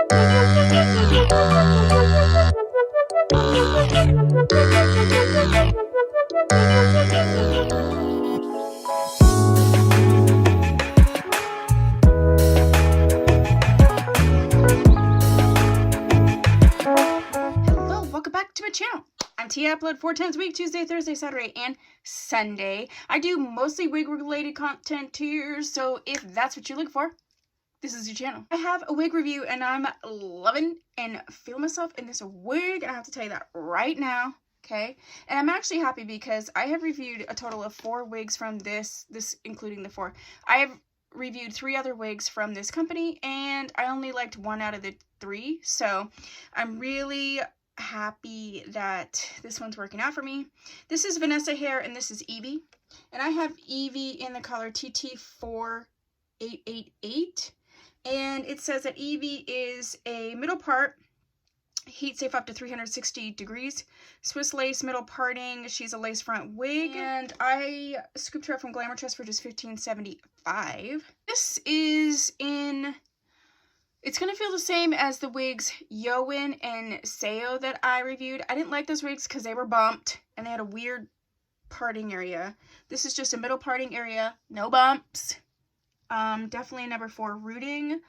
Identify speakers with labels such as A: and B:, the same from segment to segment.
A: Welcome back to my channel. I'm Tia. I upload 4 times a week, Tuesday, Thursday, Saturday, and Sunday. I do mostly wig related content here, so if that's what you look for, this is your channel. I have a wig review and I'm loving and feeling myself in this wig, and I have to tell you that right now, okay? And I'm actually happy because I have reviewed a total of 4 wigs from this including the 4. I have reviewed 3 other wigs from this company and I only liked 1 out of the 3, so I'm really happy that this one's working out for me. This is Vanessa hair and this is EVIE, and I have EVIE in the color TT4888, and it says that EVIE is a middle part, heat safe up to 360 degrees, Swiss lace middle parting. She's a lace front wig, and I scooped her up from Glamour Trust for just $15.75. This is in, it's going to feel the same as the wigs Yowen and Seo that I reviewed. I didn't like those wigs because they were bumped and they had a weird parting area. This is just a middle parting area, no bumps. Definitely a number 4 rooting.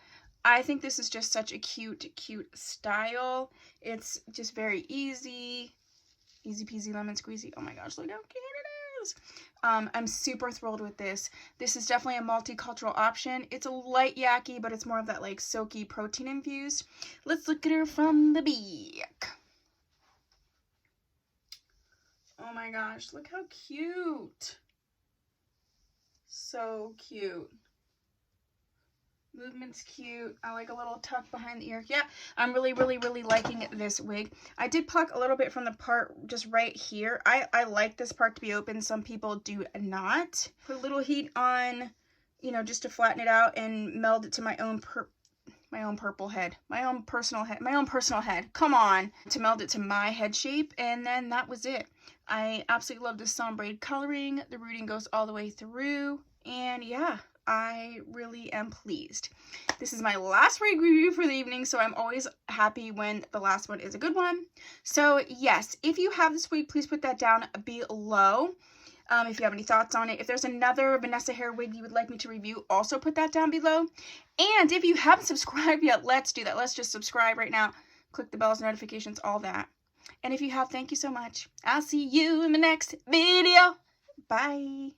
A: I think this is just such a cute style. It's just very easy peasy lemon squeezy. Oh my gosh, look how cute it is. I'm super thrilled with this. This is definitely a multicultural option. It's a light yaki, but it's more of that like silky protein infused. Let's look at her from the back. Oh my gosh, look how cute. So cute. Movement's cute. I like a little tuck behind the ear. Yeah, I'm really liking this wig. I did pluck a little bit from the part just right here. I like this part to be open. Some people do not. Put a little heat on, you know, just to flatten it out and meld it to my own personal head. Come on, to meld it to my head shape, and then that was it. I absolutely love this sombre coloring. The rooting goes all the way through, and yeah, I really am pleased. This is my last wig review for the evening, so I'm always happy when the last one is a good one. So yes, if you have this wig, please put that down below. If you have any thoughts on it. If there's another Vanessa hair wig you would like me to review, also put that down below. And if you haven't subscribed yet, let's do that. Let's just subscribe right now. Click the bells, notifications, all that. And if you have, thank you so much. I'll see you in the next video. Bye.